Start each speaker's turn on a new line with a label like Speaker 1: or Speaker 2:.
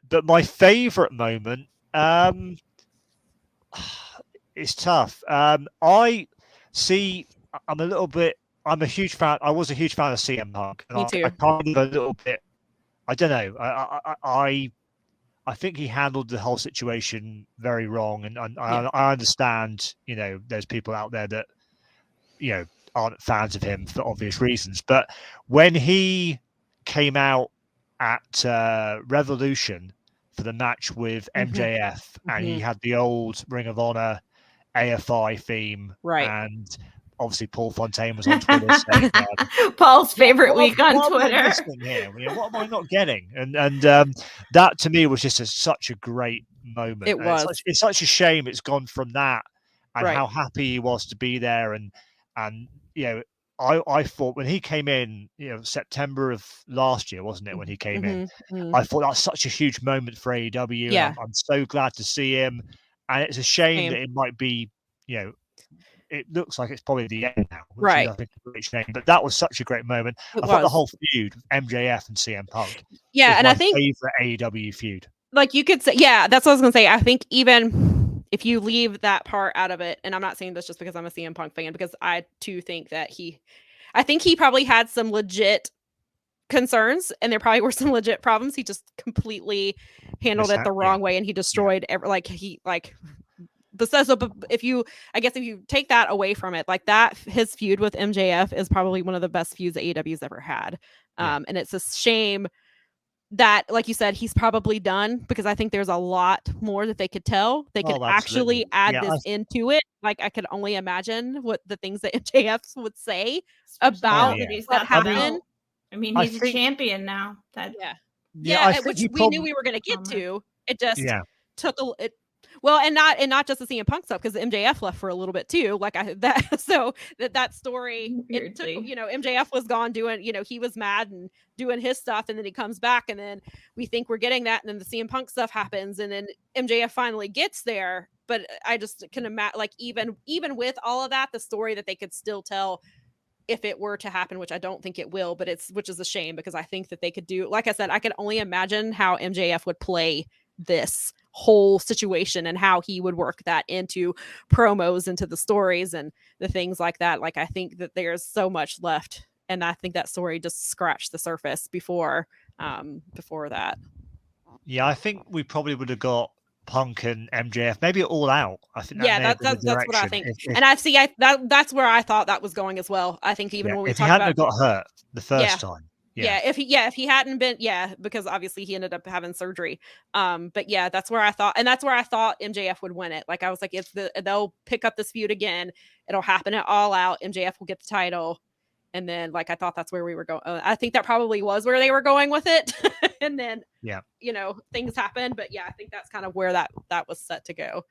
Speaker 1: But my favorite moment, it's tough. I see. I'm a little bit. I'm a huge fan. I was a huge fan of CM Punk, and
Speaker 2: Me too.
Speaker 1: I kind of a little bit. I don't know. I think he handled the whole situation very wrong, and I understand. There's people out there that aren't fans of him for obvious reasons. But when he came out at Revolution for the match with MJF, and he had the old Ring of Honor AFI theme,
Speaker 2: right?
Speaker 1: And obviously Paul Fontaine was on Twitter saying,
Speaker 3: Paul's favorite week on Twitter.
Speaker 1: What am I not getting? And that to me was just such a great moment.
Speaker 2: It was.
Speaker 1: It's such a shame it's gone from that and
Speaker 2: Right.
Speaker 1: how happy he was to be there. And I thought when he came in, September of last year, wasn't it, when he came in? I thought that's such a huge moment for AEW.
Speaker 2: Yeah.
Speaker 1: I'm so glad to see him. And it's a shame that it might be, it looks like it's probably the end now, which is, I think, a great shame. But that was such a great moment. I thought the whole feud, MJF and CM Punk,
Speaker 2: and I think
Speaker 1: favorite AEW feud.
Speaker 2: Like you could say, that's what I was gonna say. I think even if you leave that part out of it, and I'm not saying this just because I'm a CM Punk fan, because I too think that I think he probably had some legit concerns, and there probably were some legit problems. He just completely handled it the wrong way, and he destroyed if you take that away from it, like that, his feud with MJF is probably one of the best feuds that AEW's ever had. And it's a shame that, like you said, he's probably done, because I think there's a lot more that they could tell. They could actually add this into it. Like, I could only imagine what the things that MJF would say about what happened.
Speaker 3: I mean, he's a champion now.
Speaker 2: Which we knew we were going to get to. It just took it. Well, and not just the CM Punk stuff, because MJF left for a little bit too. So that story, it took, MJF was gone doing, he was mad and doing his stuff, and then he comes back, and then we think we're getting that, and then the CM Punk stuff happens, and then MJF finally gets there. But I just can imagine, like, even with all of that, the story that they could still tell if it were to happen, which I don't think it will, but which is a shame, because I think that they could do, like I said, I could only imagine how MJF would play this whole situation and how he would work that into promos, into the stories and the things like that. Like, I think that there's so much left, and I think that story just scratched the surface before that.
Speaker 1: Yeah, I think we probably would have got Punk and MJF maybe all out. I think that's
Speaker 2: what I think. And that's where I thought that was going as well. I think even when we talked about,
Speaker 1: if he hadn't got hurt the first time.
Speaker 2: If he hadn't been, because obviously he ended up having surgery. But that's where I thought, and that's where I thought MJF would win it. Like, I was like, they'll pick up this feud again, it'll happen at All Out, MJF will get the title, and then, like, I thought that's where we were going. I think that probably was where they were going with it. And then things happened, but I think that's kind of where that was set to go.